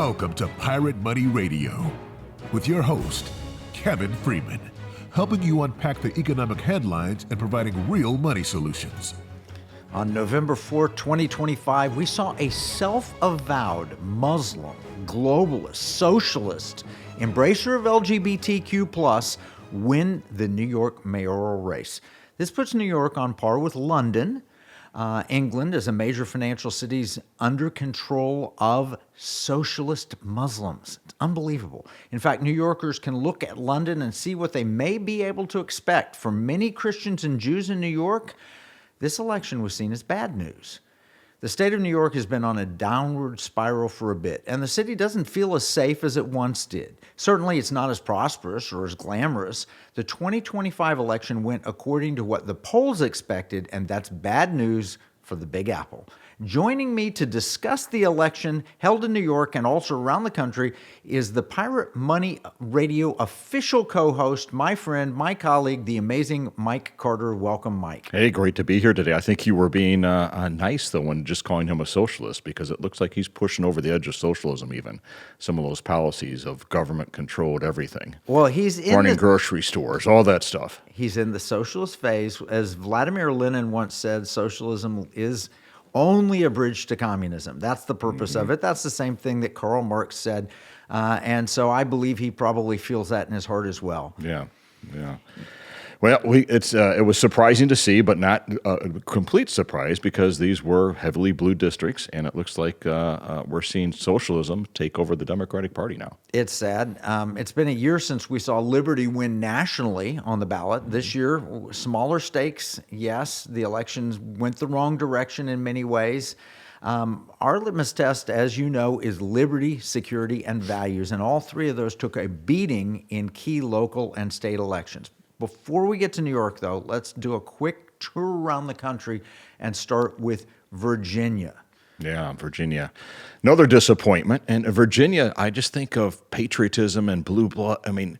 Welcome to Pirate Money Radio with your host, Kevin Freeman, helping you unpack the economic headlines and providing real money solutions. On November 4, 2025, we saw a self-avowed Muslim, globalist, socialist, embracer of LGBTQ+, win the New York mayoral race. This puts New York on par with London, England, as a major financial cities under control of socialist Muslims. It's unbelievable. In fact, New Yorkers can look at London and see what they may be able to expect. For many Christians and Jews in New York, this election was seen as bad news. The state of New York has been on a downward spiral for a bit, and the city doesn't feel as safe as it once did. Certainly, it's not as prosperous or as glamorous. The 2025 election went according to what the polls expected, and that's bad news for the Big Apple. Joining me to discuss the election held in New York and also around the country is the Pirate Money Radio official co-host, my friend, my colleague, the amazing Mike Carter. Welcome, Mike. Hey, great to be here today. I think you were being nice, though, when just calling him a socialist, because it looks like he's pushing over the edge of socialism even. Some of those policies of government-controlled everything. Well, he's in running grocery stores, all that stuff. He's in the socialist phase. As Vladimir Lenin once said, socialism is only a bridge to communism. That's the purpose of it. That's the same thing that Karl Marx said. And so I believe he probably feels that in his heart as well. Yeah. Well, it was surprising to see, but not a complete surprise, because these were heavily blue districts, and it looks like we're seeing socialism take over the Democratic Party now. It's sad. It's been a year since we saw liberty win nationally on the ballot. This year, smaller stakes, yes. The elections went the wrong direction in many ways. Our litmus test, as you know, is liberty, security, and values, and all three of those took a beating in key local and state elections. Before we get to New York, though, let's do a quick tour around the country and start with Virginia. Yeah, Virginia. Another disappointment. And Virginia, I just think of patriotism and blue blood. I mean,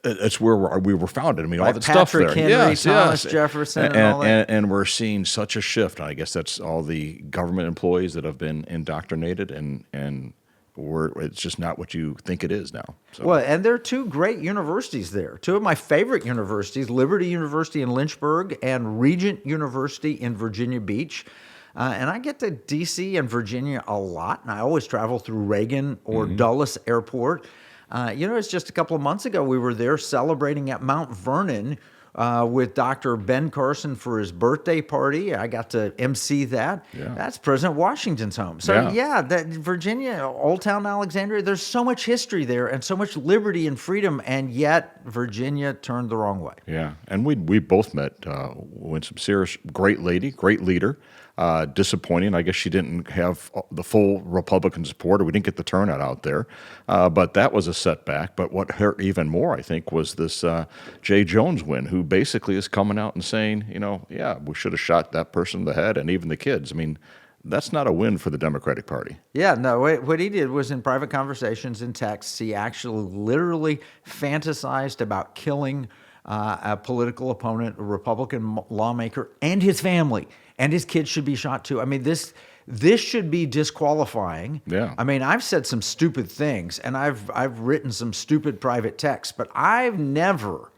it's where we were founded. I mean, all the stuff there. Patrick Henry, Thomas Jefferson, and all that. And we're seeing such a shift. I guess that's all the government employees that have been indoctrinated, and it's just not what you think it is now. So. Well, and there are two great universities there. Two of my favorite universities, Liberty University in Lynchburg and Regent University in Virginia Beach. And I get to D.C. and Virginia a lot, and I always travel through Reagan or Dulles Airport. It's just a couple of months ago we were there celebrating at Mount Vernon with Dr. Ben Carson for his birthday party. I got to MC that. Yeah. That's President Washington's home. So that Virginia, Old Town Alexandria, there's so much history there and so much liberty and freedom, and yet Virginia turned the wrong way. Yeah, and we both met Winsome Sears, great lady, great leader. Disappointing. I guess she didn't have the full Republican support, or we didn't get the turnout out there. But that was a setback. But what hurt even more, I think, was this Jay Jones win, who basically is coming out and saying, we should have shot that person in the head and even the kids. I mean, that's not a win for the Democratic Party. Yeah, no, what he did was in private conversations and texts, he actually literally fantasized about killing a political opponent, a Republican lawmaker, and his family. And his kids should be shot too. I mean, this should be disqualifying. Yeah. I mean, I've said some stupid things, and I've written some stupid private texts, but I've never,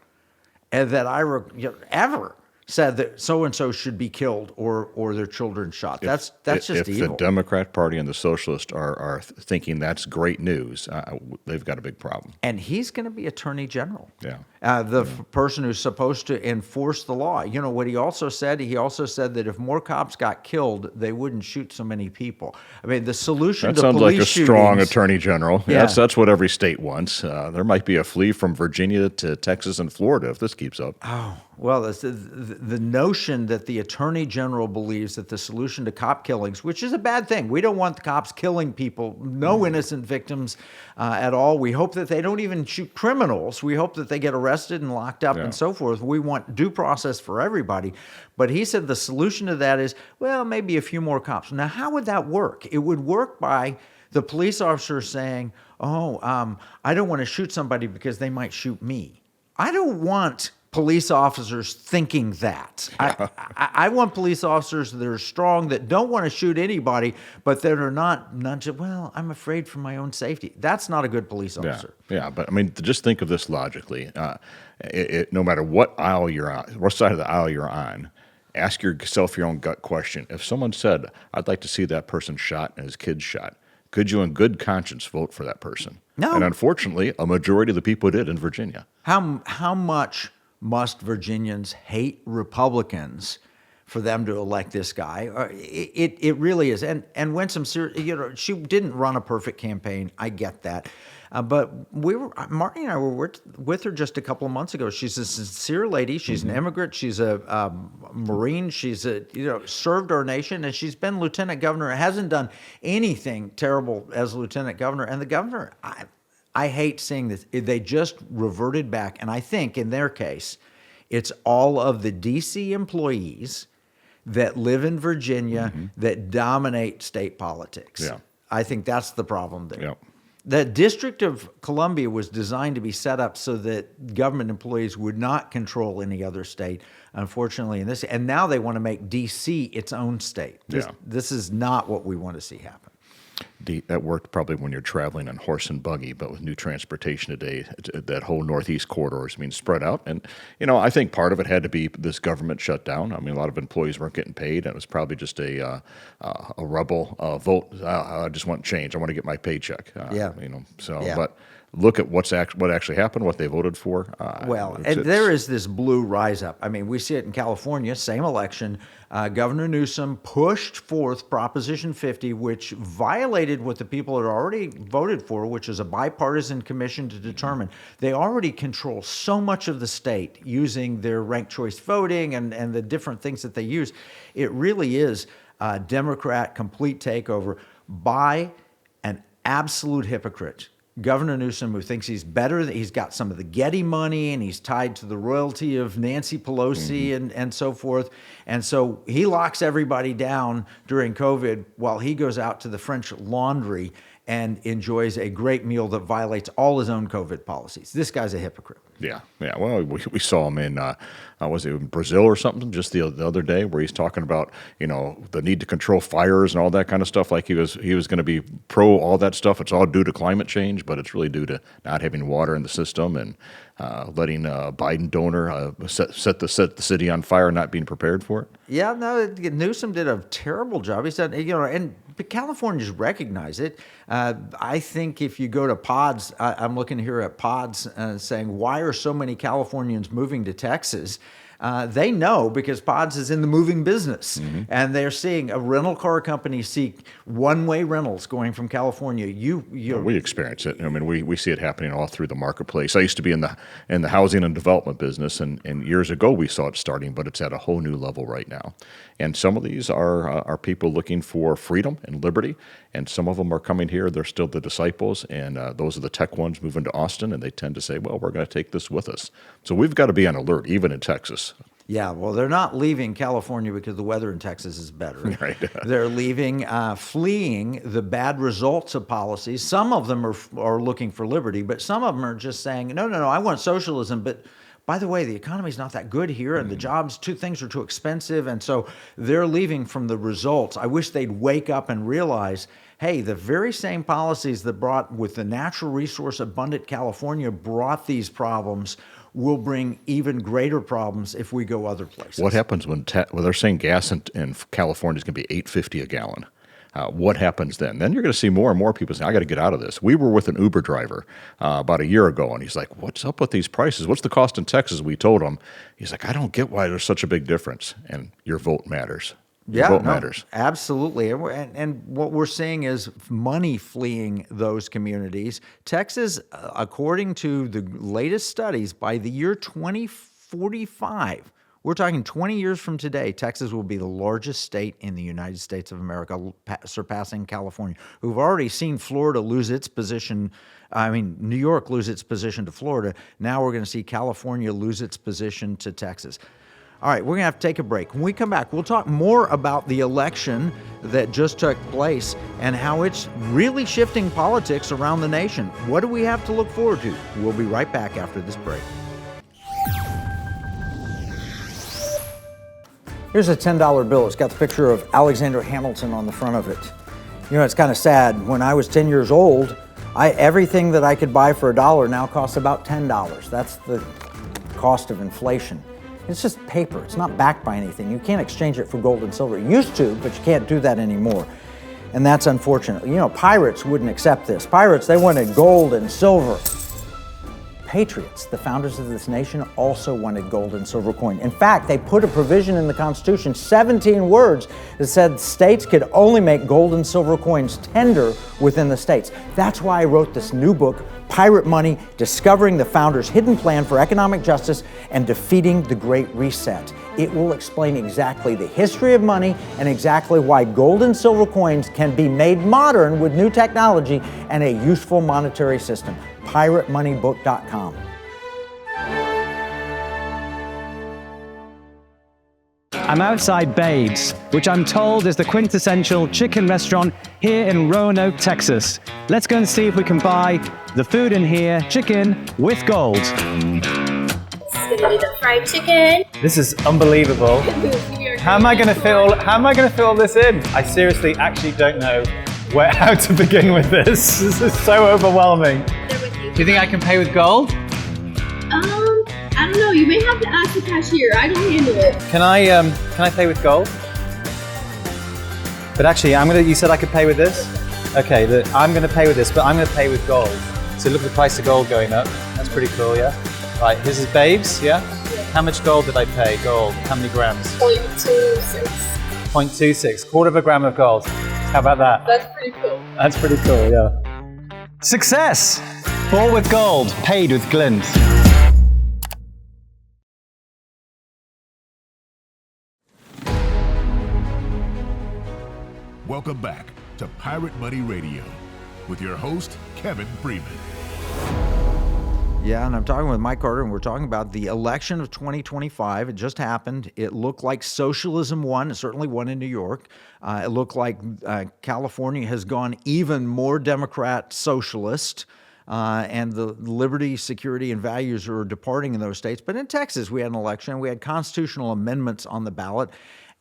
ever said that so-and-so should be killed or their children shot. That's just evil. If the Democrat Party and the Socialists are thinking that's great news, they've got a big problem. And he's going to be Attorney General. Yeah. Person who's supposed to enforce the law. You know what he also said? He also said that if more cops got killed, they wouldn't shoot so many people. I mean, the solution to police shootings... That sounds like a strong shootings, Attorney General. Yeah. That's what every state wants. There might be a flee from Virginia to Texas and Florida if this keeps up. Oh, well, the notion that the Attorney General believes that the solution to cop killings, which is a bad thing. We don't want the cops killing people, no innocent victims at all. We hope that they don't even shoot criminals. We hope that they get arrested and locked up and so forth. We want due process for everybody. But he said the solution to that is, well, maybe a few more cops. Now, how would that work? It would work by the police officer saying, I don't want to shoot somebody because they might shoot me. I don't want police officers thinking that. I want police officers that are strong, that don't want to shoot anybody, but that are not just, well, I'm afraid for my own safety. That's not a good police officer. Yeah, but I mean, just think of this logically. No matter what aisle you're on, what side of the aisle you're on, ask yourself your own gut question. If someone said, I'd like to see that person shot and his kids shot, could you in good conscience vote for that person? No. And unfortunately, a majority of the people did in Virginia. How much must Virginians hate Republicans for them to elect this guy? It really is. And when she didn't run a perfect campaign. I get that. But Marty and I were with her just a couple of months ago. She's a sincere lady. She's an immigrant. She's a Marine. She's served our nation, and she's been lieutenant governor. Hasn't done anything terrible as lieutenant governor. And the governor, I hate seeing this. They just reverted back. And I think in their case, it's all of the D.C. employees that live in Virginia that dominate state politics. Yeah. I think that's the problem there. Yep. The District of Columbia was designed to be set up so that government employees would not control any other state. Unfortunately, and now they want to make D.C. its own state. This is not what we want to see happen. That worked probably when you're traveling on horse and buggy, but with new transportation today, that whole northeast corridor is being spread out. And, I think part of it had to be this government shutdown. I mean, a lot of employees weren't getting paid, and it was probably just a rebel vote. I just want change. I want to get my paycheck. But look at what actually happened, what they voted for. There is this blue rise up. I mean, we see it in California, same election. Governor Newsom pushed forth Proposition 50, which violated what the people had already voted for, which is a bipartisan commission to determine. They already control so much of the state using their ranked choice voting and the different things that they use. It really is a Democrat complete takeover by an absolute hypocrite. Governor Newsom, who thinks he's better, he's got some of the Getty money, and he's tied to the royalty of Nancy Pelosi and so forth. And so he locks everybody down during COVID while he goes out to the French Laundry and enjoys a great meal that violates all his own COVID policies. This guy's a hypocrite. Yeah. Well, we saw him in, was it in Brazil or something just the other day, where he's talking about, the need to control fires and all that kind of stuff. Like he was going to be pro all that stuff. It's all due to climate change, but it's really due to not having water in the system and letting a Biden donor set the city on fire, not being prepared for it. Yeah, no, Newsom did a terrible job. He said, but Californians recognize it. I think if you go to Pods, I'm looking here at Pods saying, why are so many Californians moving to Texas? They know, because Pods is in the moving business, and they're seeing a rental car company seek one-way rentals going from California. We experience it. I mean, we see it happening all through the marketplace. I used to be in the housing and development business, and years ago we saw it starting, but it's at a whole new level right now. And some of these are people looking for freedom and liberty, and some of them are coming here. They're still the disciples, and those are the tech ones moving to Austin, and they tend to say, well, we're going to take this with us. So we've got to be on alert, even in Texas. Yeah, well, they're not leaving California because the weather in Texas is better. Right. They're leaving, fleeing the bad results of policies. Some of them are looking for liberty, but some of them are just saying, no, I want socialism, but by the way, the economy's not that good here, and the jobs, things are too expensive, and so they're leaving from the results. I wish they'd wake up and realize, hey, the very same policies that brought, with the natural resource abundant California, brought these problems, will bring even greater problems if we go other places. What happens when they're saying gas in California is going to be $8.50 a gallon? What happens then? Then you're going to see more and more people saying, I got to get out of this. We were with an Uber driver about a year ago, and he's like, what's up with these prices? What's the cost in Texas? We told him. He's like, I don't get why there's such a big difference. And your vote matters. Your vote matters. Absolutely. And what we're seeing is money fleeing those communities. Texas, according to the latest studies, by the year 2045, we're talking 20 years from today, Texas will be the largest state in the United States of America, surpassing California, who've already seen Florida lose its position. New York lose its position to Florida. Now we're going to see California lose its position to Texas. All right, we're going to have to take a break. When we come back, we'll talk more about the election that just took place and how it's really shifting politics around the nation. What do we have to look forward to? We'll be right back after this break. Here's a $10 bill. It's got the picture of Alexander Hamilton on the front of it. You know, it's kind of sad. When I was 10 years old, everything that I could buy for $1 now costs about $10. That's the cost of inflation. It's just paper. It's not backed by anything. You can't exchange it for gold and silver. You used to, but you can't do that anymore. And that's unfortunate. You know, pirates wouldn't accept this. Pirates, they wanted gold and silver. Patriots, the founders of this nation, also wanted gold and silver coin. In fact, they put a provision in the Constitution, 17 words, that said states could only make gold and silver coins tender within the states. That's why I wrote this new book, Pirate Money, Discovering the Founders' Hidden Plan for Economic Justice and Defeating the Great Reset. It will explain exactly the history of money and exactly why gold and silver coins can be made modern with new technology and a useful monetary system. PirateMoneyBook.com. I'm outside Babe's, which I'm told is the quintessential chicken restaurant here in Roanoke, Texas. Let's go and see if we can buy the food in here, chicken with gold. This is gonna be the fried chicken. This is unbelievable. How am I going to fit all this in? I seriously actually don't know how to begin with this. This is so overwhelming. Do you think I can pay with gold? I don't know. You may have to ask the cashier. I don't handle it. Can I pay with gold? But actually, you said I could pay with this? Okay, I'm gonna pay with this, but I'm gonna pay with gold. So look at the price of gold going up. That's pretty cool, yeah? Right, this is Babes, yeah? How much gold did I pay? Gold, how many grams? 0.26. 0.26, quarter of a gram of gold. How about that? That's pretty cool. That's pretty cool, yeah. Success! All with gold, paid with glint. Welcome back to Pirate Money Radio with your host, Kevin Freeman. Yeah, and I'm talking with Mike Carter, and we're talking about the election of 2025. It just happened. It looked like socialism won. It certainly won in New York. It looked like California has gone even more Democrat socialist, and the liberty, security, and values are departing in those states. But in Texas, we had an election. We had constitutional amendments on the ballot.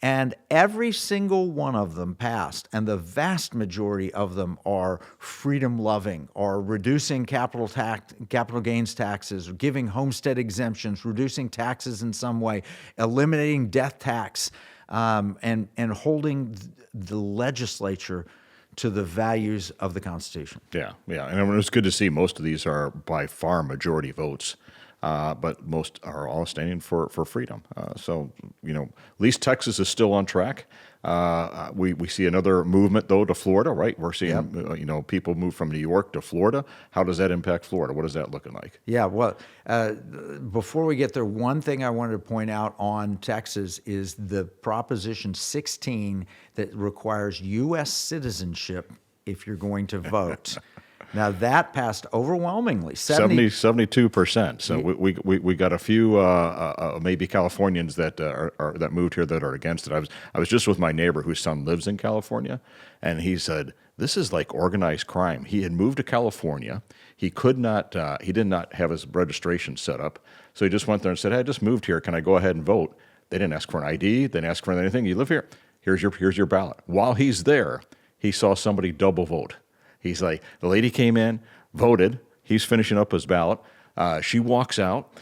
And every single one of them passed, and the vast majority of them are freedom-loving, are reducing capital gains taxes, giving homestead exemptions, reducing taxes in some way, eliminating death tax, and holding the legislature to the values of the Constitution. Yeah, and it was good to see most of these are by far majority votes. But most are all standing for freedom. So, you know, at least Texas is still on track. We see another movement, though, to Florida, right? We're seeing, you know, people move from New York to Florida. How does that impact Florida? What is that looking like? Yeah, well, before we get there, one thing I wanted to point out on Texas is the Proposition 16 that requires U.S. citizenship if you're going to vote. Now that passed overwhelmingly, 72%. So we got a few maybe Californians that that moved here that are against it. I was just with my neighbor whose son lives in California, and he said this is like organized crime. He had moved to California. He did not have his registration set up, so he just went there and said, "Hey, I just moved here. Can I go ahead and vote?" They didn't ask for an ID. They didn't ask for anything. You live here. Here's your ballot. While he's there, he saw somebody double vote. He's like, the lady came in, voted. He's finishing up his ballot. She walks out.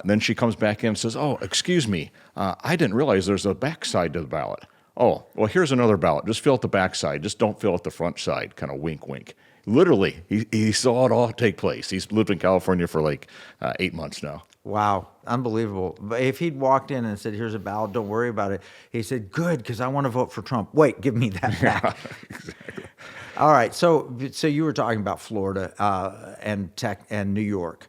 Then she comes back in and says, "Oh, excuse me. I didn't realize there's a back side to the ballot." "Oh, well, here's another ballot. Just fill out the back side. Just don't fill out the front side." Kind of wink, wink. Literally, he saw it all take place. He's lived in California for like 8 months now. Wow, unbelievable. But if he'd walked in and said, "Here's a ballot, don't worry about it," he said, "Good, because I want to vote for Trump." "Wait, give me that back." Yeah, exactly. All right, so you were talking about Florida and New York.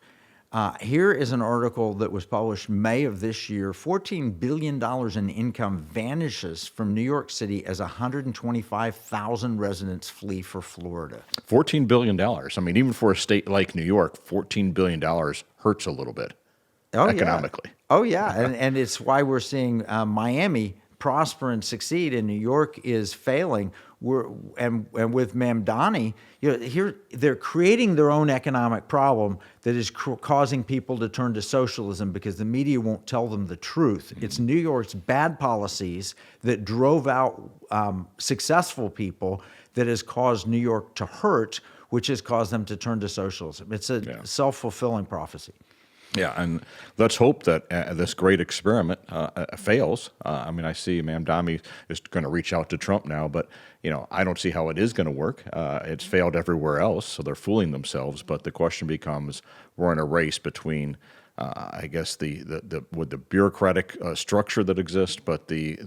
Here is an article that was published May of this year. $14 billion in income vanishes from New York City as 125,000 residents flee for Florida. $14 billion. I mean, even for a state like New York, $14 billion hurts a little bit economically. Yeah. Oh, yeah, and it's why we're seeing Miami prosper and succeed, and New York is failing. and with Mamdani, here they're creating their own economic problem that is causing people to turn to socialism because the media won't tell them the truth. It's New York's bad policies that drove out successful people that has caused New York to hurt, which has caused them to turn to socialism. It's a self-fulfilling prophecy. Yeah, and let's hope that this great experiment fails. I mean, I see Mamdani is going to reach out to Trump now, but I don't see how it is going to work. It's failed everywhere else, so they're fooling themselves. But the question becomes: we're in a race between, I guess, with the bureaucratic structure that exists, but the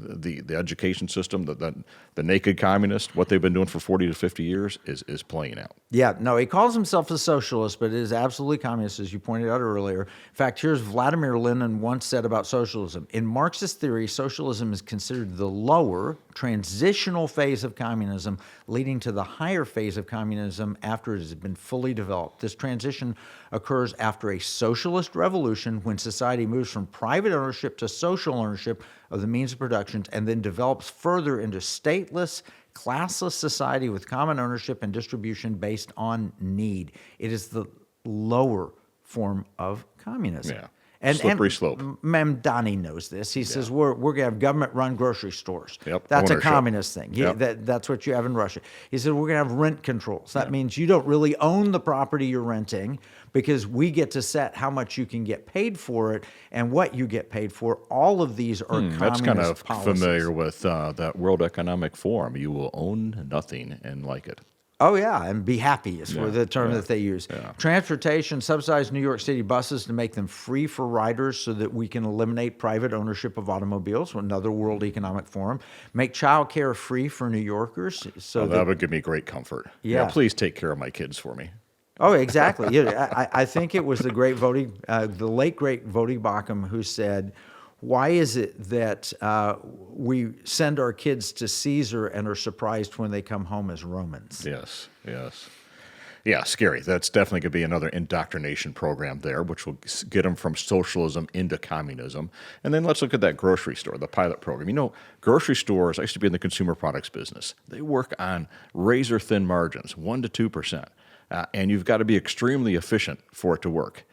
education system, the naked communist, what they've been doing for 40 to 50 years is playing out. Yeah, no, he calls himself a socialist, but it is absolutely communist, as you pointed out earlier. In fact, here's Vladimir Lenin once said about socialism. In Marxist theory, socialism is considered the lower, transitional phase of communism, leading to the higher phase of communism after it has been fully developed. This transition occurs after a socialist revolution when society moves from private ownership to social ownership of the means of production and then develops further into stateless, classless society with common ownership and distribution based on need. It is the lower form of communism. Yeah. And slippery slope. Mamdani knows this. He says we're going to have government-run grocery stores. Yep. That's Ownership. a communist thing. That's what you have in Russia. He said we're going to have rent controls. That means you don't really own the property you're renting because we get to set how much you can get paid for it and what you get paid for. All of these are communist That's kind of policies. familiar with that World Economic Forum. You will own nothing and like it. Oh, yeah, and be happy is the term that they use. Yeah. Transportation, subsidize New York City buses to make them free for riders so that we can eliminate private ownership of automobiles, another World Economic Forum. Make child care free for New Yorkers. So that would give me great comfort. Yeah. Please take care of my kids for me. Oh, exactly. I think it was the late great Vodi Bakum who said, why is it that we send our kids to Caesar and are surprised when they come home as Romans? Yes. Yeah, scary. That's definitely going to be another indoctrination program there, which will get them from socialism into communism. And then let's look at that grocery store, the pilot program. Grocery stores, I used to be in the consumer products business. They work on razor-thin margins, 1 to 2%. And you've got to be extremely efficient for it to work.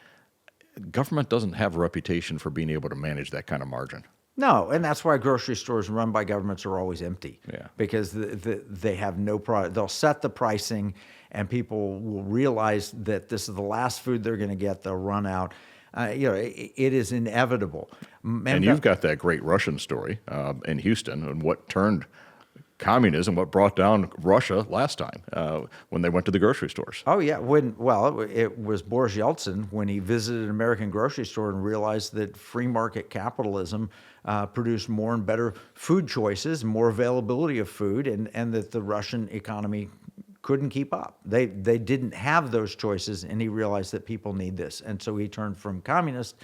Government doesn't have a reputation for being able to manage that kind of margin. No, and that's why grocery stores run by governments are always empty. Yeah. Because they have no product. They'll set the pricing, and people will realize that this is the last food they're going to get. They'll run out. It is inevitable. And you've got that great Russian story in Houston and what turned communism, what brought down Russia last time when they went to the grocery stores. Oh, yeah. It was Boris Yeltsin when he visited an American grocery store and realized that free market capitalism produced more and better food choices, more availability of food, and that the Russian economy couldn't keep up. They didn't have those choices, and he realized that people need this. And so he turned from communist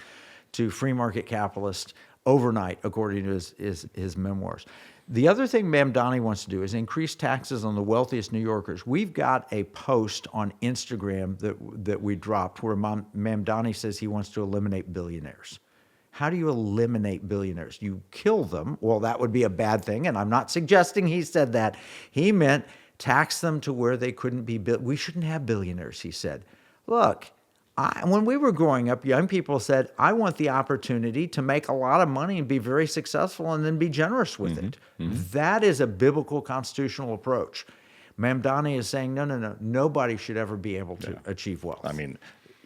to free market capitalist overnight, according to his memoirs. The other thing Mamdani wants to do is increase taxes on the wealthiest New Yorkers. We've got a post on Instagram that we dropped where Mamdani says he wants to eliminate billionaires. How do you eliminate billionaires? You kill them. Well, that would be a bad thing, and I'm not suggesting he said that. He meant tax them to where they couldn't be. We shouldn't have billionaires, he said. Look, when we were growing up, young people said, I want the opportunity to make a lot of money and be very successful and then be generous with it. That is a biblical constitutional approach. Mamdani is saying, no, nobody should ever be able to achieve wealth. I mean,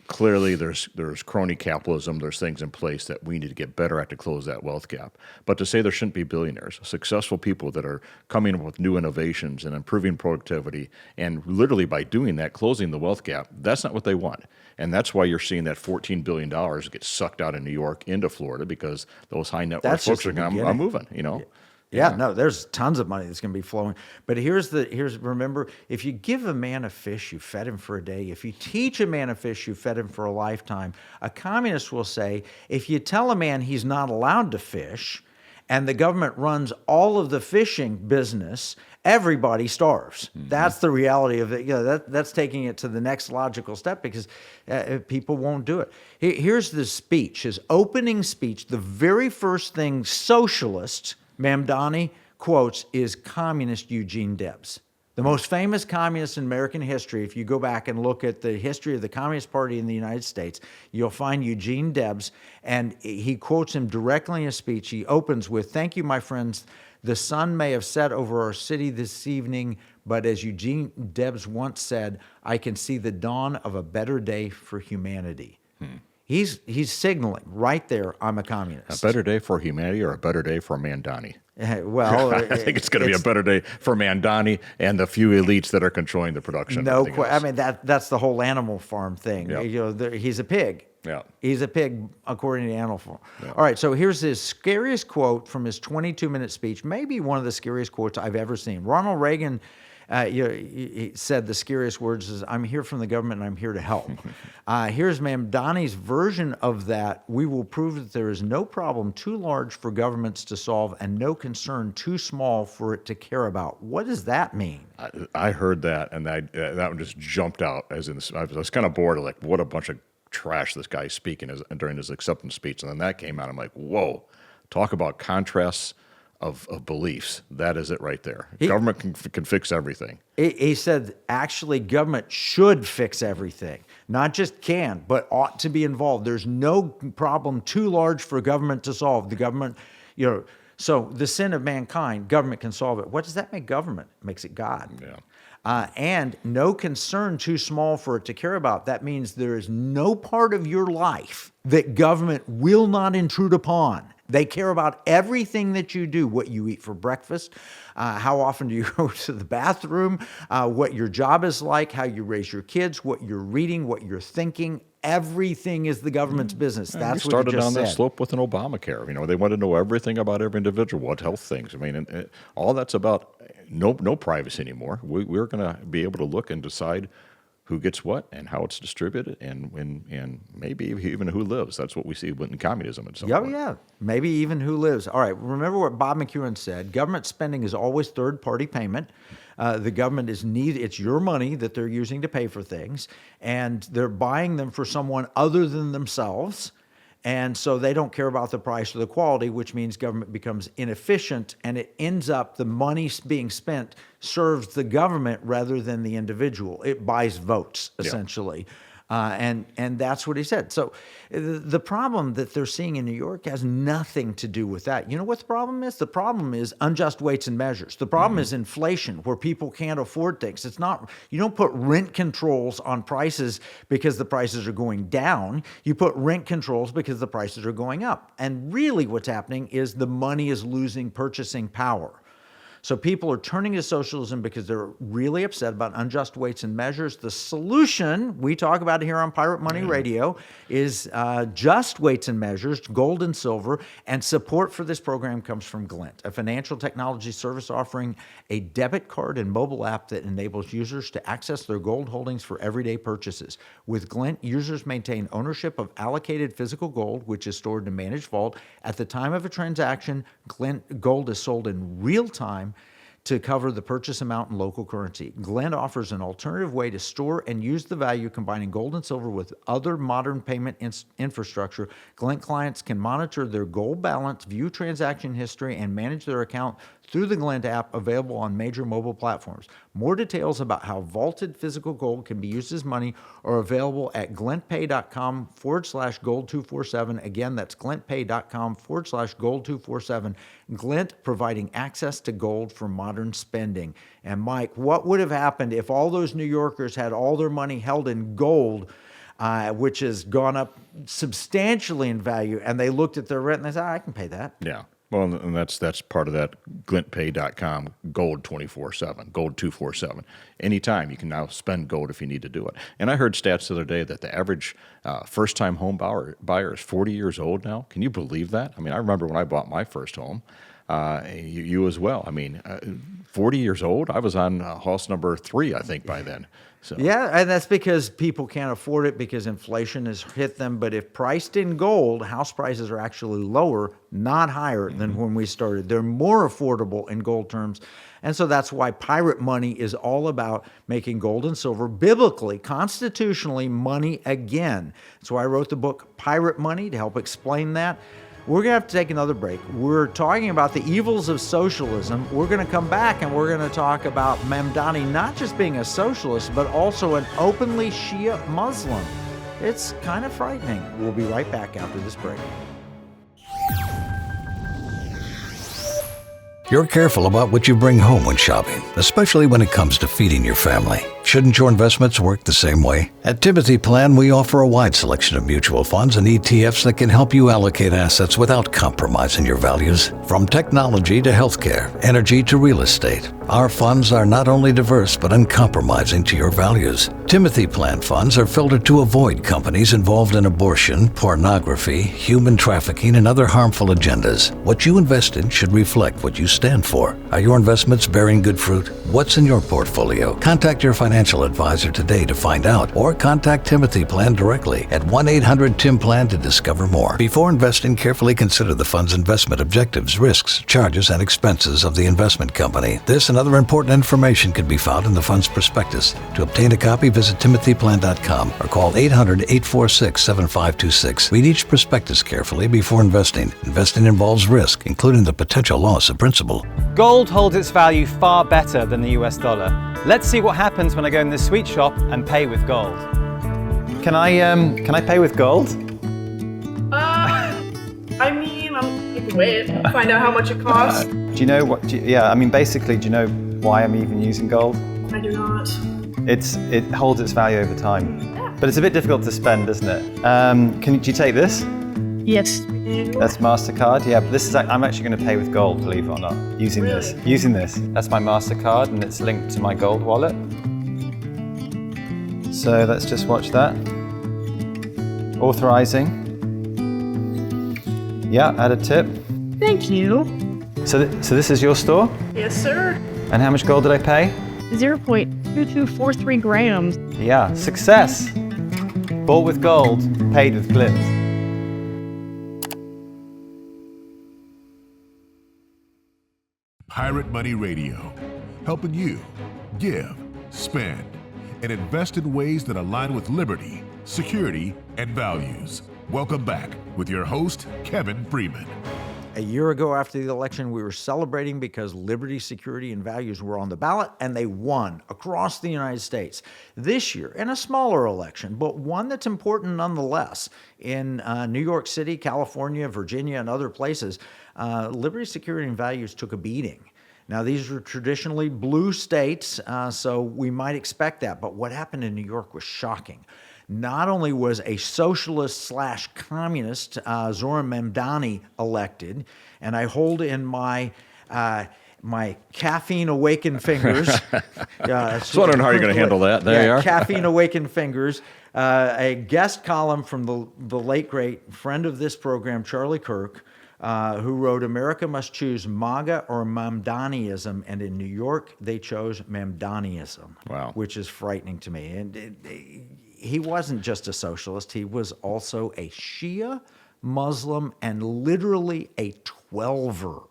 clearly there's crony capitalism, there's things in place that we need to get better at to close that wealth gap. But to say there shouldn't be billionaires, successful people that are coming up with new innovations and improving productivity, and literally by doing that, closing the wealth gap, that's not what they want. And that's why you're seeing that $14 billion get sucked out of New York into Florida, because those high net worth folks are moving, Yeah, no, there's tons of money that's going to be flowing. But remember, if you give a man a fish, you fed him for a day. If you teach a man a fish, you fed him for a lifetime. A communist will say, if you tell a man he's not allowed to fish, and the government runs all of the fishing business, everybody starves. That's the reality of it. That's taking it to the next logical step, because people won't do it. Here's the speech, his opening speech. The very first thing socialist Mamdani quotes is communist Eugene Debs. The most famous communist in American history, if you go back and look at the history of the Communist Party in the United States, you'll find Eugene Debs, and he quotes him directly in a speech. He opens with, "Thank you, my friends. The sun may have set over our city this evening, but as Eugene Debs once said, I can see the dawn of a better day for humanity." He's signaling right there, I'm a communist. A better day for humanity or a better day for Mamdani? Well, I think it's going to be a better day for Mamdani and the few elites that are controlling the production. No question. I mean, that's the whole Animal Farm thing. Yep. He's a pig. Yeah. He's a pig, according to Animal Farm. Yeah. All right, so here's his scariest quote from his 22-minute speech, maybe one of the scariest quotes I've ever seen. Ronald Reagan he said the scariest words is, "I'm here from the government and I'm here to help." Here's Mamdani's version of that. "We will prove that there is no problem too large for governments to solve and no concern too small for it to care about." What does that mean? I heard that, and that one just jumped out. As in, I was kind of bored, like, what a bunch of trash this guy's speaking during his acceptance speech. And then that came out. I'm like, whoa, talk about contrasts of beliefs. That is it right there. Government can fix everything. He said, actually, government should fix everything. Not just can, but ought to be involved. There's no problem too large for government to solve. The government, so the sin of mankind, government can solve it. What does that make government? It makes it God. Yeah. And no concern too small for it to care about. That means there is no part of your life that government will not intrude upon. They care about everything that you do, what you eat for breakfast, how often do you go to the bathroom, what your job is like, how you raise your kids, what you're reading, what you're thinking. Everything is the government's business. That's what you just said. We started on that slope with an Obamacare. They want to know everything about every individual, what health things. I mean, all that's about no privacy anymore. We're going to be able to look and decide who gets what and how it's distributed and maybe even who lives. That's what we see in communism at some point. Yeah, maybe even who lives. All right, remember what Bob McEwen said. Government spending is always third-party payment. The government it's your money that they're using to pay for things, and they're buying them for someone other than themselves. And so they don't care about the price or the quality, which means government becomes inefficient, and it ends up the money being spent serves the government rather than the individual. It buys votes, essentially. And that's what he said. So the problem that they're seeing in New York has nothing to do with that. You know what the problem is? The problem is unjust weights and measures. The problem is inflation, where people can't afford things. It's not, you don't put rent controls on prices because the prices are going down. You put rent controls because the prices are going up. And really what's happening is the money is losing purchasing power. So people are turning to socialism because they're really upset about unjust weights and measures. The solution, we talk about it here on Pirate Money Radio, is just weights and measures, gold and silver, and support for this program comes from Glint, a financial technology service offering a debit card and mobile app that enables users to access their gold holdings for everyday purchases. With Glint, users maintain ownership of allocated physical gold, which is stored in a managed vault. At the time of a transaction, Glint gold is sold in real time to cover the purchase amount in local currency. Glint offers an alternative way to store and use the value, combining gold and silver with other modern payment infrastructure. Glint clients can monitor their gold balance, view transaction history, and manage their account through the Glint app, available on major mobile platforms. More details about how vaulted physical gold can be used as money are available at glintpay.com/gold247. Again, that's glintpay.com/gold247. Glint providing access to gold for modern spending. And Mike, what would have happened if all those New Yorkers had all their money held in gold, which has gone up substantially in value, and they looked at their rent and they said, I can pay that. Yeah. Well, and that's part of that glintpay.com gold 24/7, gold 247. Anytime you can now spend gold if you need to do it. And I heard stats the other day that the average first-time home buyer is 40 years old now. Can you believe that? I mean, I remember when I bought my first home. You as well. I mean, 40 years old. I was on house number 3, I think, by then. So. Yeah, and that's because people can't afford it because inflation has hit them. But if priced in gold, house prices are actually lower, not higher than when we started. They're more affordable in gold terms. And so that's why Pirate Money is all about making gold and silver biblically, constitutionally, money again. That's why I wrote the book Pirate Money, to help explain that. We're going to have to take another break. We're talking about the evils of socialism. We're going to come back and we're going to talk about Mamdani not just being a socialist, but also an openly Shia Muslim. It's kind of frightening. We'll be right back after this break. You're careful about what you bring home when shopping, especially when it comes to feeding your family. Shouldn't your investments work the same way? At Timothy Plan, we offer a wide selection of mutual funds and ETFs that can help you allocate assets without compromising your values. From technology to healthcare, energy to real estate, our funds are not only diverse but uncompromising to your values. Timothy Plan funds are filtered to avoid companies involved in abortion, pornography, human trafficking, and other harmful agendas. What you invest in should reflect what you stand for. Are your investments bearing good fruit? What's in your portfolio? Contact your financial advisor today to find out, or contact Timothy Plan directly at 1-800-TIM-PLAN to discover more. Before investing, carefully consider the fund's investment objectives, risks, charges, and expenses of the investment company. This and other important information can be found in the fund's prospectus. To obtain a copy, visit timothyplan.com or call 800-846-7526. Read each prospectus carefully before investing. Investing involves risk, including the potential loss of principal. Gold holds its value far better than the US dollar. Let's see what happens when I go in this sweet shop and pay with gold. Can I pay with gold? I mean, you can wait, find out how much it costs. Do you know what? Basically, do you know why I'm even using gold? I do not. It holds its value over time, but it's a bit difficult to spend, isn't it? Do you take this? Yes. That's MasterCard. Yeah, but this is. I'm actually going to pay with gold, believe it or not. Using this. That's my MasterCard, and it's linked to my gold wallet. So let's just watch that. Authorizing. Yeah, add a tip. Thank you. So this is your store? Yes, sir. And how much gold did I pay? 0.2243 grams. Yeah, success. Bought with gold, paid with glitz. Pirate Money Radio, helping you give, spend, and invest in ways that align with liberty, security, and values. Welcome back with your host, Kevin Freeman. A year ago after the election, we were celebrating because liberty, security, and values were on the ballot, and they won across the United States. This year, in a smaller election, but one that's important nonetheless, in New York City, California, Virginia, and other places, liberty, security, and values took a beating. Now, these are traditionally blue states, so we might expect that, but what happened in New York was shocking. Not only was a socialist/communist, Zoran Mamdani, elected, and I hold in my caffeine-awakened fingers. So wondering how you're going to handle that. There you are. Caffeine-awakened fingers. A guest column from the late, great friend of this program, Charlie Kirk, who wrote, "America must choose MAGA or Mamdaniism," and in New York, they chose Mamdaniism, wow, which is frightening to me. And he wasn't just a socialist, he was also a Shia Muslim and literally a 12er.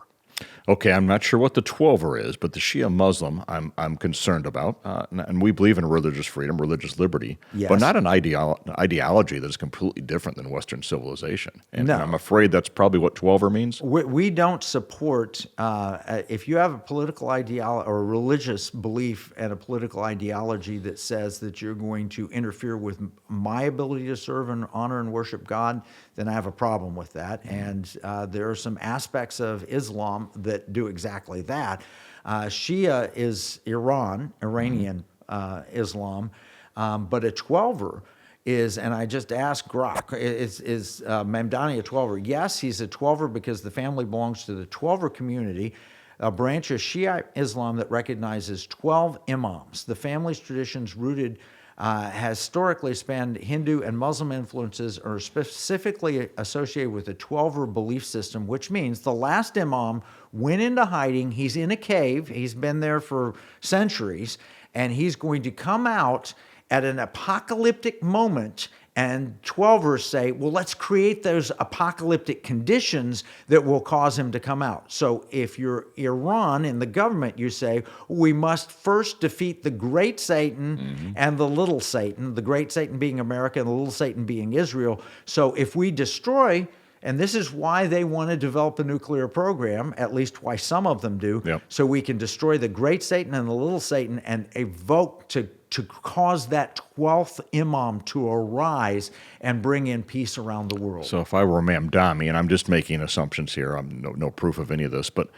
Okay, I'm not sure what the 12er is, but the Shia Muslim I'm concerned about. And we believe in religious freedom, religious liberty, yes, but not an ideology that is completely different than Western civilization. And no, I'm afraid that's probably what 12er means. We don't support, if you have a political ideology or a religious belief and a political ideology that says that you're going to interfere with my ability to serve and honor and worship God, then I have a problem with that. And there are some aspects of Islam that do exactly that. Shia is Iranian Islam, but a 12er is, and I just asked Grok, is Mamdani a 12er? Yes, he's a 12er because the family belongs to the 12er community, a branch of Shia Islam that recognizes 12 imams. The family's traditions rooted has historically spanned Hindu and Muslim influences, are specifically associated with the 12er belief system, which means the last imam went into hiding. He's in a cave. He's been there for centuries, and he's going to come out at an apocalyptic moment. And 12ers say, well, let's create those apocalyptic conditions that will cause him to come out. So if you're Iran in the government, you say, we must first defeat the great Satan and the little Satan, the great Satan being America and the little Satan being Israel. So if we destroy And this is why they want to develop a nuclear program, at least why some of them do, Yep. so we can destroy the great Satan and the little Satan and evoke to cause that 12th imam to arise and bring in peace around the world. So if I were Mamdani, and I'm just making assumptions here, I'm no proof of any of this, but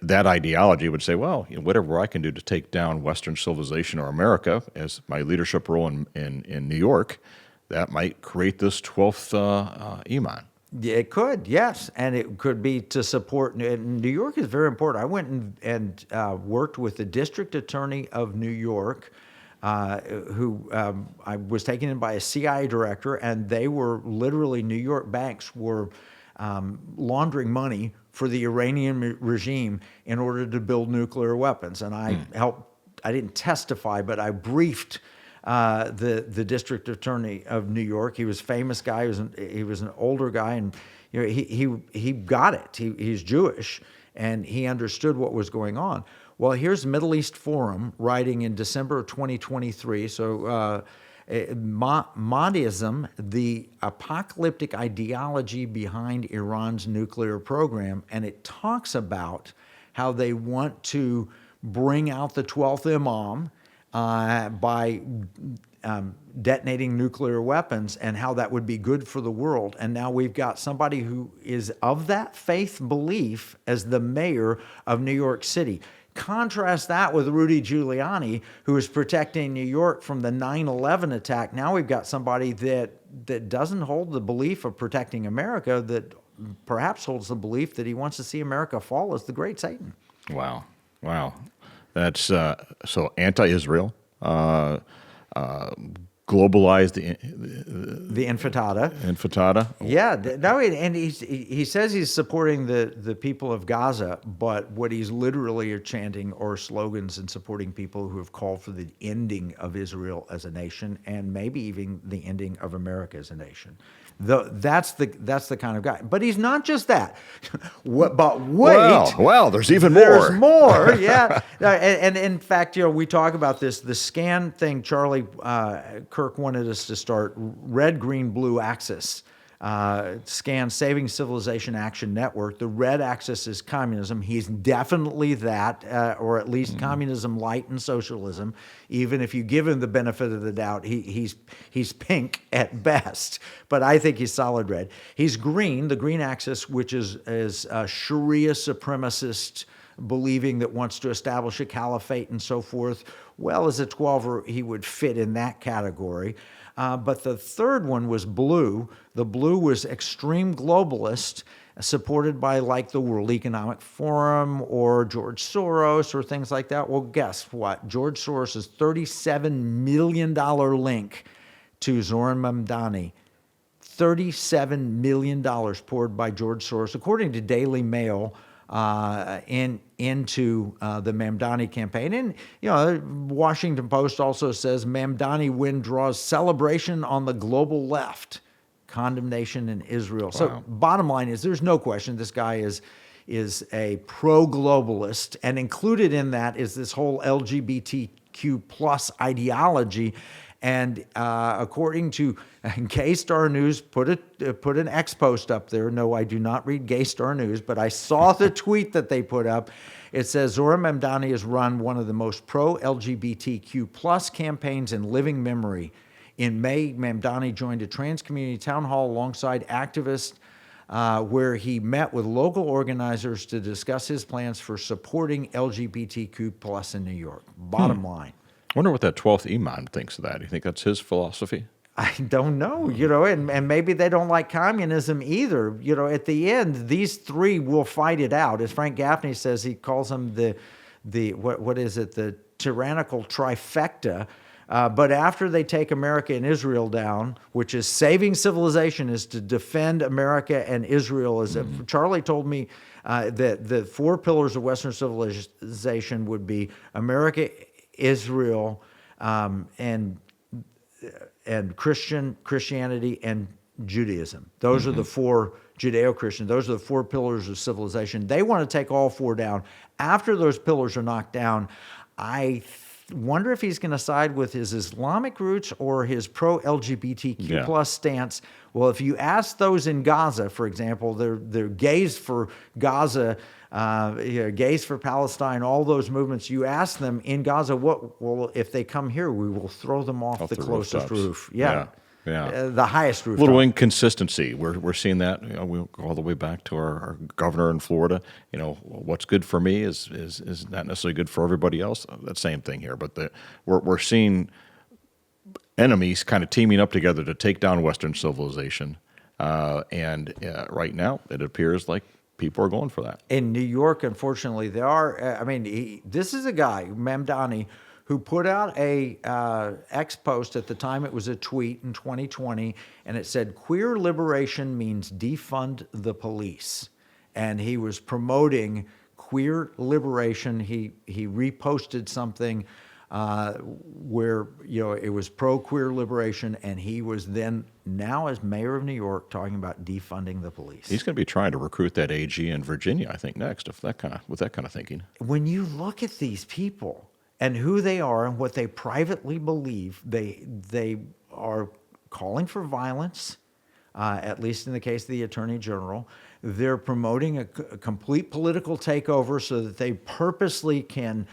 that ideology would say, well, whatever I can do to take down Western civilization or America as my leadership role in New York, that might create this 12th imam. It could, yes, and it could be to support. And New York is very important. I went and worked with the district attorney of New York, who I was taken in by a CIA director, and they were literally, New York banks were laundering money for the Iranian regime in order to build nuclear weapons. And I I didn't testify, but I briefed the district attorney of New York. He was a famous guy. He was an older guy, and he got it. He's Jewish, and he understood what was going on. Well, here's Middle East Forum writing in December of 2023. So Mahdism, the apocalyptic ideology behind Iran's nuclear program, and it talks about how they want to bring out the 12th imam by detonating nuclear weapons, and how that would be good for the world. And now we've got somebody who is of that faith belief as the mayor of New York City. Contrast that with Rudy Giuliani, who is protecting New York from the 9/11 attack. Now we've got somebody that doesn't hold the belief of protecting America, that perhaps holds the belief that he wants to see America fall as the great Satan. Wow. That's so anti-Israel, globalized The Intifada. Yeah. No, and he says he's supporting the people of Gaza, but what he's literally chanting are slogans and supporting people who have called for the ending of Israel as a nation, and maybe even the ending of America as a nation. That's the kind of guy. But he's not just that. But wait. Well, there's even more. There's more, yeah. And in fact, we talk about this, the scan thing. Charlie Kirk wanted us to start red, green, blue axis. Scan Saving Civilization Action Network. The red axis is communism. He's definitely that, or at least communism light and socialism. Even if you give him the benefit of the doubt, he's pink at best. But I think he's solid red. He's green, the green axis, which is Sharia supremacist, believing that wants to establish a caliphate and so forth. Well, as a 12er, he would fit in that category. But the third one was blue. The blue was extreme globalist, supported by like the World Economic Forum or George Soros or things like that. Well, guess what? George Soros' $37 million link to Zoran Mamdani. $37 million poured by George Soros, according to Daily Mail, into the Mamdani campaign. And, Washington Post also says Mamdani win draws celebration on the global left, condemnation in Israel. Wow. So bottom line is there's no question this guy is a pro-globalist, and included in that is this whole LGBTQ plus ideology. And according to Gay Star News, put an X post up there. No, I do not read Gay Star News, but I saw the tweet that they put up. It says Zoran Mamdani has run one of the most pro-LGBTQ plus campaigns in living memory. In May, Mamdani joined a trans community town hall alongside activists where he met with local organizers to discuss his plans for supporting LGBTQ plus in New York. Bottom line. I wonder what that 12th imam thinks of that. Do you think that's his philosophy? I don't know, and maybe they don't like communism either. At the end, these three will fight it out. As Frank Gaffney says, he calls them what is it, the tyrannical trifecta. But after they take America and Israel down, which is saving civilization, is to defend America and Israel. Charlie told me that the four pillars of Western civilization would be America, Israel, and Christianity and Judaism. Those are the four Judeo-Christian. Those are the four pillars of civilization. They want to take all four down. After those pillars are knocked down, wonder if he's going to side with his Islamic roots or his pro-LGBTQ plus stance. Well, if you ask those in Gaza, for example, they're gays for Gaza, gays for Palestine, all those movements, you ask them in Gaza, well, if they come here, we will throw them off the closest roof. Yeah. The highest roof. A little inconsistency. We're seeing that. We go all the way back to our governor in Florida. What's good for me is not necessarily good for everybody else. That same thing here. But we're seeing enemies kind of teaming up together to take down Western civilization. And right now, it appears like people are going for that. In New York, unfortunately, there are. This is a guy, Mamdani, who put out a X post. At the time it was a tweet in 2020, and it said, "Queer liberation means defund the police." And he was promoting queer liberation. He reposted something where it was pro-queer liberation, and he was then, now as mayor of New York, talking about defunding the police. He's going to be trying to recruit that AG in Virginia, I think, next, with that kind of thinking. When you look at these people and who they are and what they privately believe, they are calling for violence, at least in the case of the Attorney General. They're promoting a complete political takeover so that they purposely can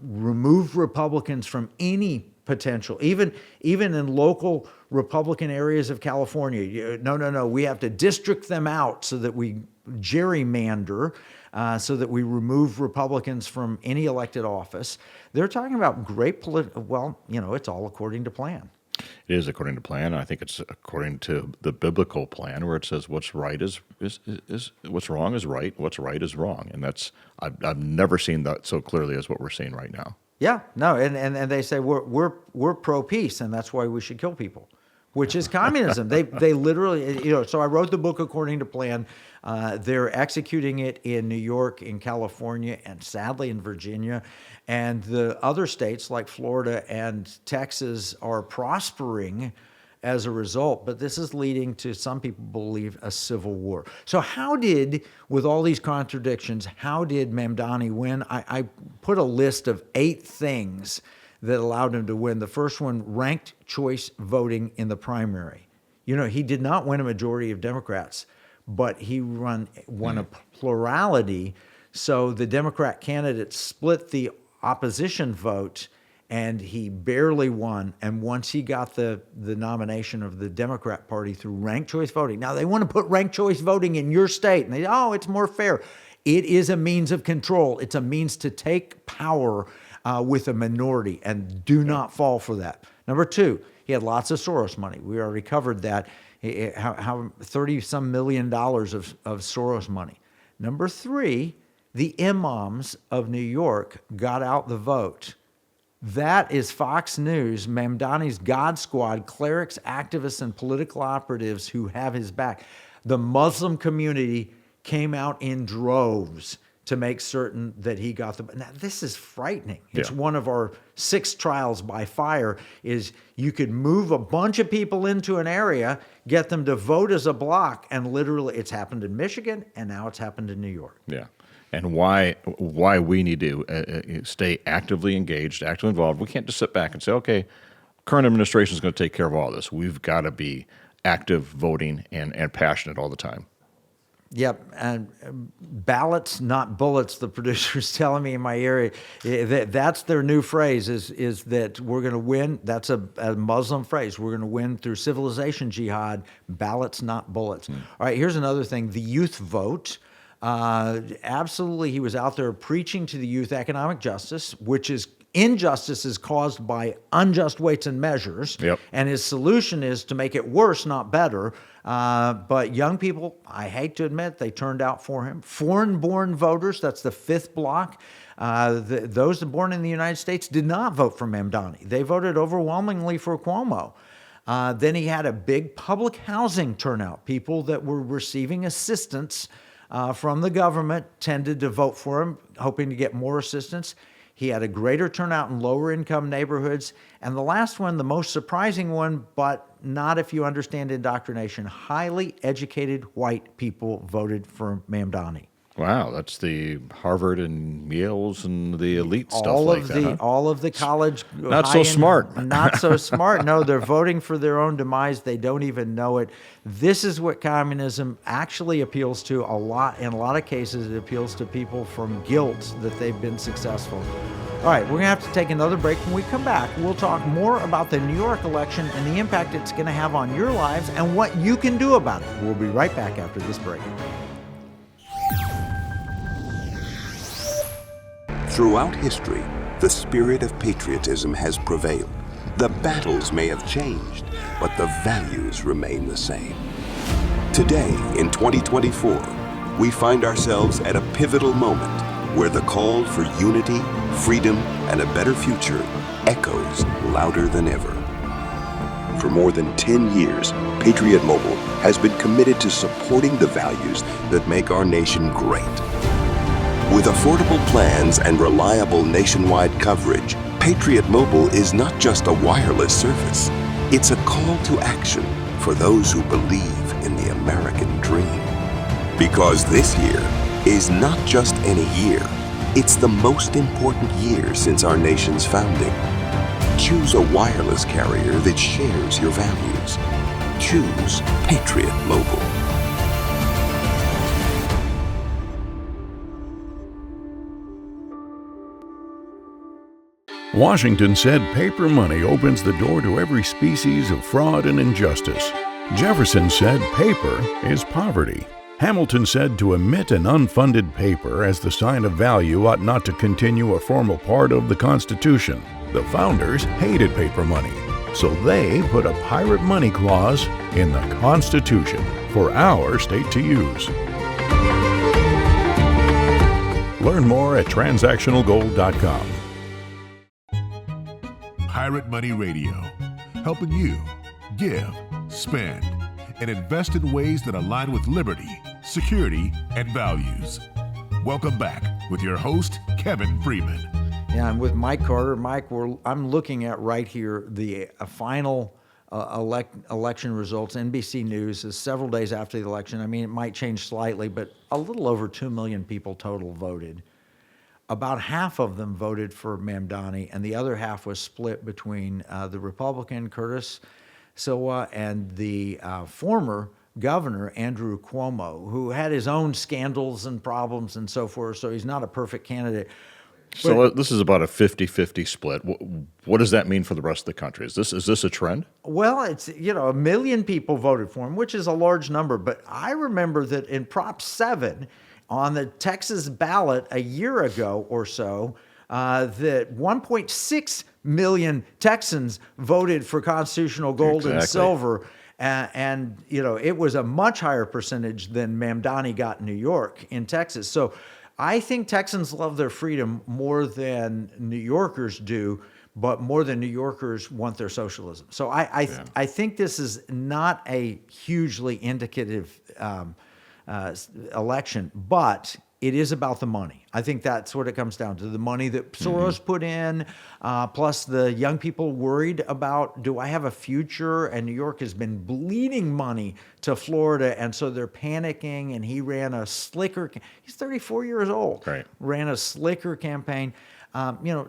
remove Republicans from any potential, even in local Republican areas of California. No, we have to district them out so that we gerrymander, so that we remove Republicans from any elected office. They're talking about great political, it's all according to plan. It is according to plan. I think it's according to the biblical plan, where it says what's right is what's wrong is right, what's right is wrong, and that's I've never seen that so clearly as what we're seeing right now. Yeah, no, and they say we're pro peace, and that's why we should kill people, which is communism. They literally, So I wrote the book according to plan. They're executing it in New York, in California, and sadly in Virginia. And the other states like Florida and Texas are prospering as a result. But this is leading to, some people believe, a civil war. So with all these contradictions, how did Mamdani win? I put a list of 8 things that allowed him to win. The first one, ranked choice voting in the primary. He did not win a majority of Democrats, but he won a plurality. So the Democrat candidate split the opposition vote, and he barely won. And once he got the nomination of the Democrat Party through ranked choice voting. Now, they want to put ranked choice voting in your state, and it's more fair. It is a means of control. It's a means to take power with a minority, and do not fall for that. Number 2, he had lots of Soros money. We already covered that. How $30-some million of Soros money. Number 3, the imams of New York got out the vote. That is Fox News, Mamdani's God Squad, clerics, activists, and political operatives who have his back. The Muslim community came out in droves to make certain that he got the. Now, this is frightening. It's one of our 6 trials by fire. Is you could move a bunch of people into an area, get them to vote as a bloc, and literally, it's happened in Michigan, and now it's happened in New York. Yeah, and why we need to stay actively engaged, actively involved. We can't just sit back and say, okay, current administration is going to take care of all this. We've got to be active, voting, and passionate all the time. Yep, and ballots, not bullets, the producer's telling me in my area. That's their new phrase, is that we're going to win. That's a Muslim phrase. We're going to win through civilization jihad, ballots, not bullets. All right, here's another thing, the youth vote. Absolutely, he was out there preaching to the youth economic justice, which is injustice is caused by unjust weights and measures. Yep. And his solution is to make it worse, not better. But young people, I hate to admit, they turned out for him. Foreign-born voters, that's the 5th block. Those born in the United States did not vote for Mamdani. They voted overwhelmingly for Cuomo. Then he had a big public housing turnout. People that were receiving assistance from the government tended to vote for him, hoping to get more assistance. He had a greater turnout in lower income neighborhoods. And the last one, the most surprising one, but not if you understand indoctrination, highly educated white people voted for Mamdani. Wow, that's the Harvard and Yale's and the elite stuff like that, huh? All of the college. Not so smart. Not so smart. No, they're voting for their own demise. They don't even know it. This is what communism actually appeals to a lot. In a lot of cases, it appeals to people from guilt that they've been successful. All right, we're going to have to take another break. When we come back, we'll talk more about the New York election and the impact it's going to have on your lives and what you can do about it. We'll be right back after this break. Throughout history, the spirit of patriotism has prevailed. The battles may have changed, but the values remain the same. Today, in 2024, we find ourselves at a pivotal moment where the call for unity, freedom, and a better future echoes louder than ever. For more than 10 years, Patriot Mobile has been committed to supporting the values that make our nation great. With affordable plans and reliable nationwide coverage, Patriot Mobile is not just a wireless service. It's a call to action for those who believe in the American dream. Because this year is not just any year, it's the most important year since our nation's founding. Choose a wireless carrier that shares your values. Choose Patriot Mobile. Washington said paper money opens the door to every species of fraud and injustice. Jefferson said paper is poverty. Hamilton said to emit an unfunded paper as the sign of value ought not to continue a formal part of the Constitution. The founders hated paper money, so they put a pirate money clause in the Constitution for our state to use. Learn more at transactionalgold.com. Pirate Money Radio, helping you give, spend, and invest in ways that align with liberty, security, and values. Welcome back with your host, Kevin Freeman. Yeah, I'm with Mike Carter. Mike, I'm looking at right here the final election results. NBC News is several days after the election. I mean, it might change slightly, but a little over 2 million people total voted. About half of them voted for Mamdani, and the other half was split between the Republican Curtis Silva and the former governor, Andrew Cuomo, who had his own scandals and problems and so forth, so he's not a perfect candidate. So this is about a 50-50 split. What does that mean for the rest of the country? Is this a trend? Well, it's, 1 million people voted for him, which is a large number, but I remember that in Prop 7, on the Texas ballot a year ago or so, that 1.6 million Texans voted for constitutional gold and silver. And it was a much higher percentage than Mamdani got in New York, in Texas. So I think Texans love their freedom more than New Yorkers do, but more than New Yorkers want their socialism. So I think this is not a hugely indicative election, but it is about the money. I think that's what it comes down to. The money that Soros put in, plus the young people worried about, do I have a future? And New York has been bleeding money to Florida, and so they're panicking, and he ran a slicker, he's 34 years old, right. Ran a slicker campaign.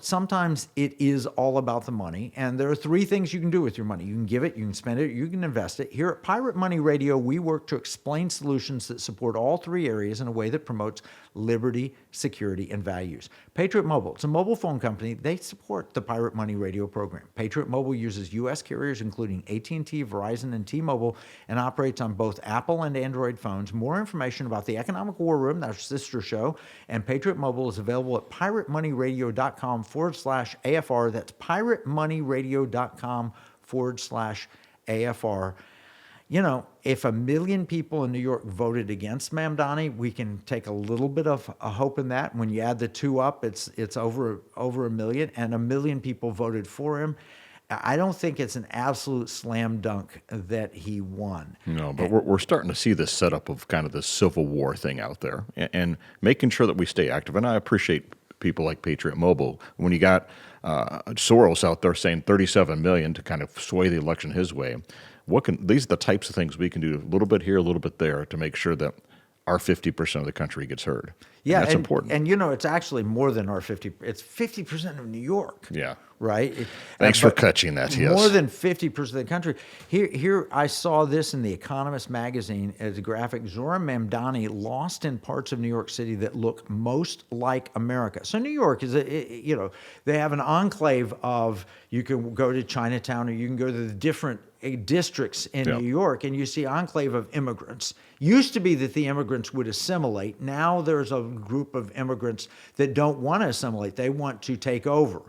Sometimes it is all about the money, and there are 3 things you can do with your money. You can give it, you can spend it, you can invest it. Here at Pirate Money Radio, we work to explain solutions that support all 3 areas in a way that promotes liberty, security, and values. Patriot Mobile, it's a mobile phone company. They support the Pirate Money Radio program. Patriot Mobile uses U.S. carriers, including AT&T, Verizon, and T-Mobile, and operates on both Apple and Android phones. More information about the Economic War Room, that's our sister show, and Patriot Mobile is available at piratemoneyradio.com/AFR. That's piratemoneyradio.com/AFR. If 1 million people in New York voted against Mamdani, we can take a little bit of a hope in that. When you add the 2 up, it's over 1 million, and 1 million people voted for him. I don't think it's an absolute slam dunk that he won. No, but we're starting to see this setup of kind of this civil war thing out there, and making sure that we stay active. And I appreciate people like Patriot Mobile. When you got Soros out there saying 37 million to kind of sway the election his way, these are the types of things we can do a little bit here, a little bit there to make sure that our 50% of the country gets heard. Yeah, and that's important. And it's actually more than our 50. It's 50% of New York. Yeah. Right. Thanks for catching that. Yes. More than 50% of the country. Here, I saw this in the Economist magazine as a graphic. Zoran Mamdani lost in parts of New York City that look most like America. So New York is they have an enclave of, you can go to Chinatown or you can go to the different districts in New York, and you see enclave of immigrants. Used to be that the immigrants would assimilate. Now there's a group of immigrants that don't want to assimilate. They want to take over.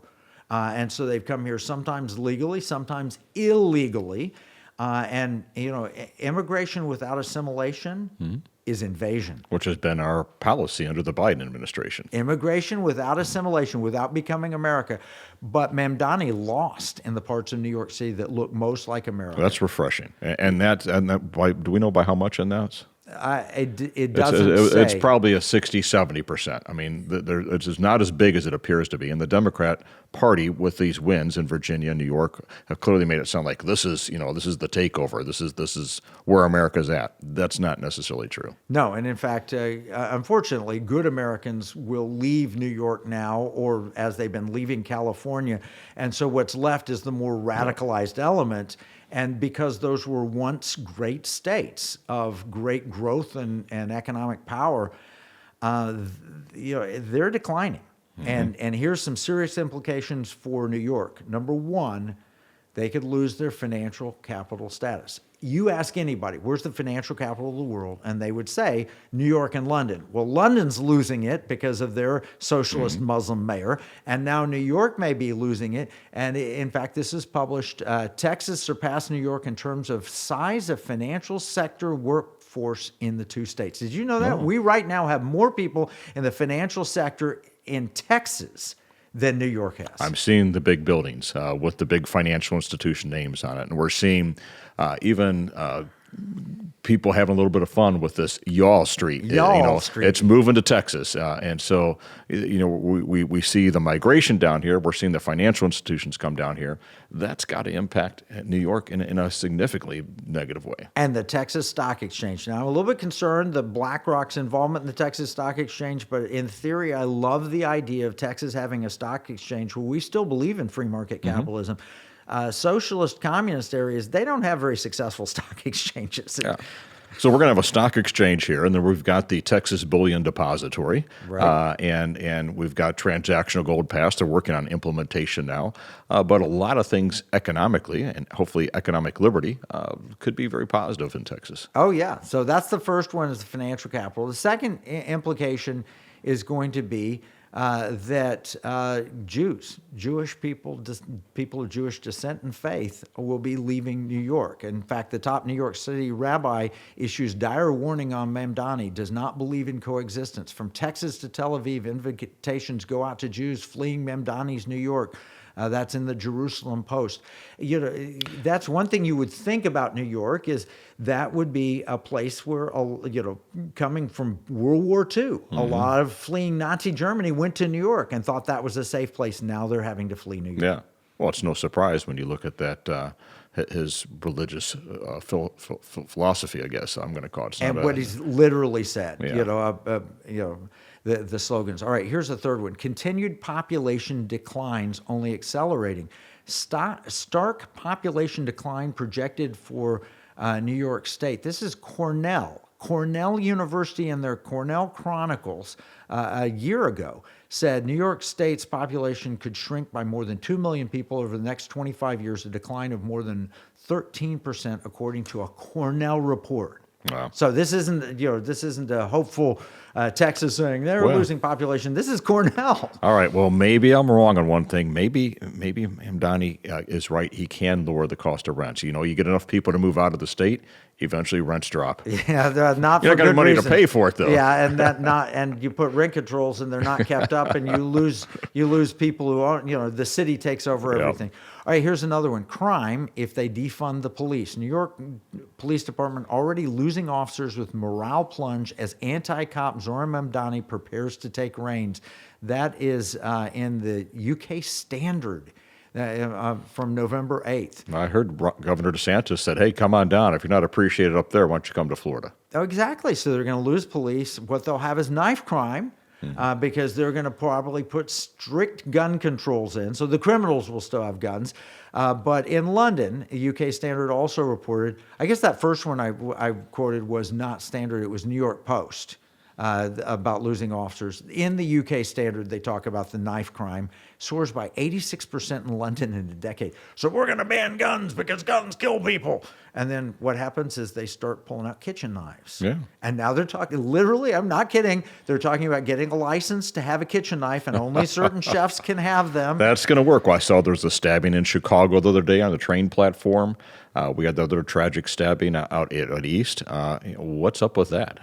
And so they've come here sometimes legally, sometimes illegally. And immigration without assimilation is invasion. Which has been our policy under the Biden administration. Immigration without assimilation, without becoming America. But Mamdani lost in the parts of New York City that look most like America. That's refreshing. And do we know by how much in that? It doesn't say. It's probably a 60-70%. I mean, it's not as big as it appears to be. And the Democrat Party, with these wins in Virginia and New York, have clearly made it sound like this is the takeover. This is where America's at. That's not necessarily true. No, and in fact, unfortunately, good Americans will leave New York now, or as they've been leaving California, and so what's left is the more radicalized element. And because those were once great states of great growth and economic power, they're declining. And here's some serious implications for New York. Number one, they could lose their financial capital status. You ask anybody, where's the financial capital of the world? And they would say New York and London. Well, London's losing it because of their socialist Muslim mayor. And now New York may be losing it. And in fact, this is published. Texas surpassed New York in terms of size of financial sector workforce in the two states. Did you know that? We right now have more people in the financial sector in Texas than New York has. I'm seeing the big buildings with the big financial institution names on it. And we're seeing even people having a little bit of fun with this Y'all Street. Street. It's moving to Texas. And so, we see the migration down here. We're seeing the financial institutions come down here. That's got to impact New York in a significantly negative way. And the Texas Stock Exchange. Now, I'm a little bit concerned that BlackRock's involvement in the Texas Stock Exchange, but in theory, I love the idea of Texas having a stock exchange where we still believe in free market capitalism. Socialist communist areas, they don't have very successful stock exchanges. Yeah. So we're going to have a stock exchange here, and then we've got the Texas Bullion Depository, right. And we've got transactional gold pass. They're working on implementation now, but a lot of things economically and hopefully economic liberty could be very positive in Texas. Oh yeah, so that's the first one, is the financial capital. The second implication is going to be that Jewish people of Jewish descent and faith will be leaving New York. In fact, the top New York City rabbi issues dire warning on Mamdani, does not believe in coexistence. From Texas to Tel Aviv, invitations go out to Jews fleeing Mamdani's New York. That's in the Jerusalem Post. That's one thing you would think about New York, is that would be a place where, coming from World War II, a lot of fleeing Nazi Germany went to New York and thought that was a safe place. Now they're having to flee New York. Yeah. Well, it's no surprise when you look at that, his religious philosophy, I guess I'm going to call it. And what he's literally said, Yeah. The slogans. All right, here's the third one. Continued population declines only accelerating. Stark population decline projected for New York State. This is Cornell University in their Cornell Chronicles a year ago said New York State's population could shrink by more than 2 million people over the next 25 years, a decline of more than 13%, according to a Cornell report. Wow. So this isn't a hopeful Texas saying they're losing population. This is Cornell. All right. Well, maybe I'm wrong on one thing. Maybe Mamdani is right. He can lower the cost of rents. You get enough people to move out of the state, eventually rents drop. Yeah, they're not. You're not going to have money to pay for it, though. Yeah, and you put rent controls and they're not kept up, and you lose people who aren't. The city takes over everything. Yep. All right, here's another one. Crime if they defund the police. New York Police Department already losing officers with morale plunge as anti-cop Zoran Mamdani prepares to take reins. That is in the UK Standard from November 8th. I heard Governor DeSantis said, hey, come on down. If you're not appreciated up there, why don't you come to Florida? Oh, exactly. So they're going to lose police. What they'll have is knife crime. Because they're going to probably put strict gun controls in. So the criminals will still have guns. But in London, a UK Standard also reported, I guess that first one I quoted was not Standard, it was New York Post, about losing officers. In the UK Standard, they talk about the knife crime soars by 86% in London in a decade. So we're going to ban guns because guns kill people. And then what happens is they start pulling out kitchen knives. Yeah. And now they're talking, literally, I'm not kidding, they're talking about getting a license to have a kitchen knife, and only certain chefs can have them. That's going to work. Well, I saw there was a stabbing in Chicago the other day on the train platform. We had the other tragic stabbing out at East. What's up with that?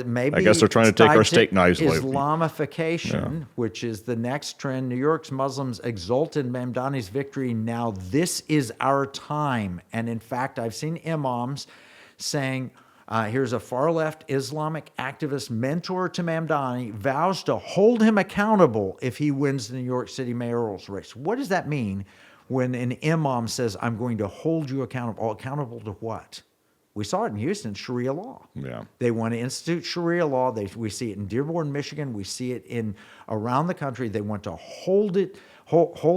Maybe I guess they're trying to take our steak knives away. Islamification, which is the next trend. New York's Muslims exult in Mamdani's victory. Now this is our time. And in fact, I've seen imams saying, here's a far-left Islamic activist mentor to Mamdani, vows to hold him accountable if he wins the New York City mayoral race. What does that mean when an imam says, I'm going to hold you accountable? Accountable to what? We saw it in Houston, Sharia law. Yeah. They want to institute Sharia law. We see it in Dearborn, Michigan. We see it around the country. They want to hold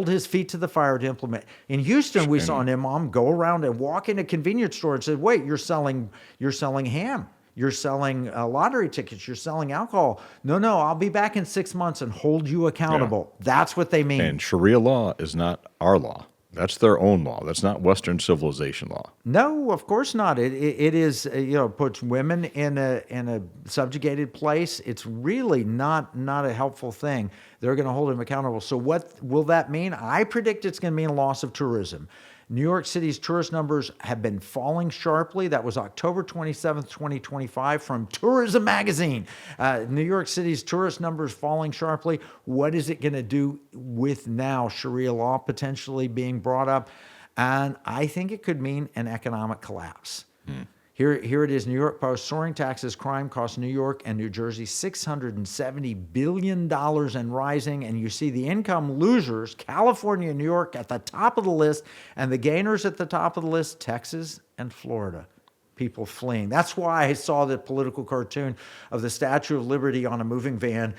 his feet to the fire to implement. In Houston, we saw an imam go around and walk in a convenience store and say, wait, you're selling ham. You're selling lottery tickets. You're selling alcohol. No, I'll be back in 6 months and hold you accountable. Yeah. That's what they mean. And Sharia law is not our law. That's their own law. That's not Western civilization law. No, of course not. It is, puts women in a subjugated place. It's really not a helpful thing. They're going to hold him accountable. So what will that mean? I predict it's going to mean a loss of tourism. New York City's tourist numbers have been falling sharply. That was October 27th, 2025 from Tourism Magazine. New York City's tourist numbers falling sharply. What is it going to do with now Sharia law potentially being brought up? And I think it could mean an economic collapse. Here it is, New York Post. Soaring taxes, crime costs New York and New Jersey $670 billion and rising. And you see the income losers, California and New York at the top of the list, and the gainers at the top of the list, Texas and Florida. People fleeing. That's why I saw the political cartoon of the Statue of Liberty on a moving van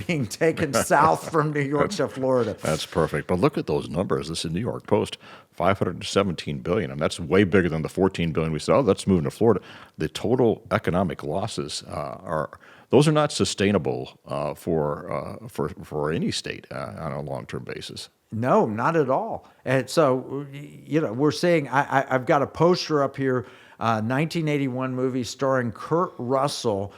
being taken south from New York to Florida. That's perfect. But look at those numbers. This is New York Post, $517 billion. And that's way bigger than the $14 billion we saw. Oh, that's moving to Florida. The total economic losses are not sustainable for any state on a long-term basis. No, not at all. And so, we're seeing, I've got a poster up here, 1981 movie starring Kurt Russell,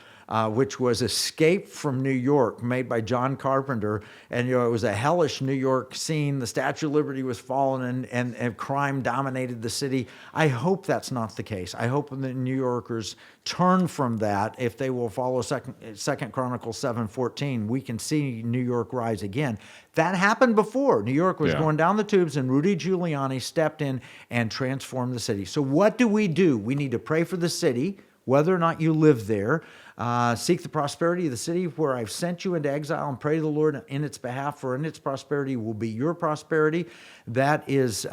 which was Escape from New York, made by John Carpenter. And, it was a hellish New York scene. The Statue of Liberty was fallen and crime dominated the city. I hope that's not the case. I hope the New Yorkers turn from that. If they will follow Second Chronicles 7:14, we can see New York rise again. That happened before. New York was going down the tubes, and Rudy Giuliani stepped in and transformed the city. So what do? We need to pray for the city, whether or not you live there. Seek the prosperity of the city where I've sent you into exile, and pray to the Lord in its behalf, for in its prosperity will be your prosperity. That is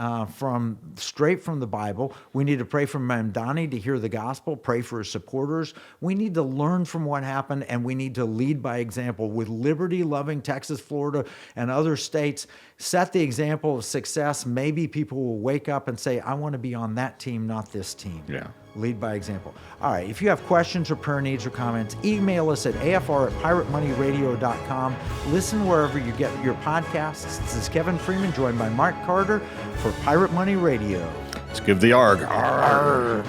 straight from the Bible. We need to pray for Mamdani to hear the gospel, pray for his supporters. We need to learn from what happened, and we need to lead by example with liberty-loving Texas, Florida, and other states. Set the example of success. Maybe people will wake up and say, I want to be on that team, not this team. Yeah. Lead by example. All right, if you have questions or prayer needs or comments, email us at afr@piratemoneyradio.com. Listen wherever you get your podcasts. This is Kevin Freeman, joined by Mark Carter for Pirate Money Radio. Let's give the ARG. Arr.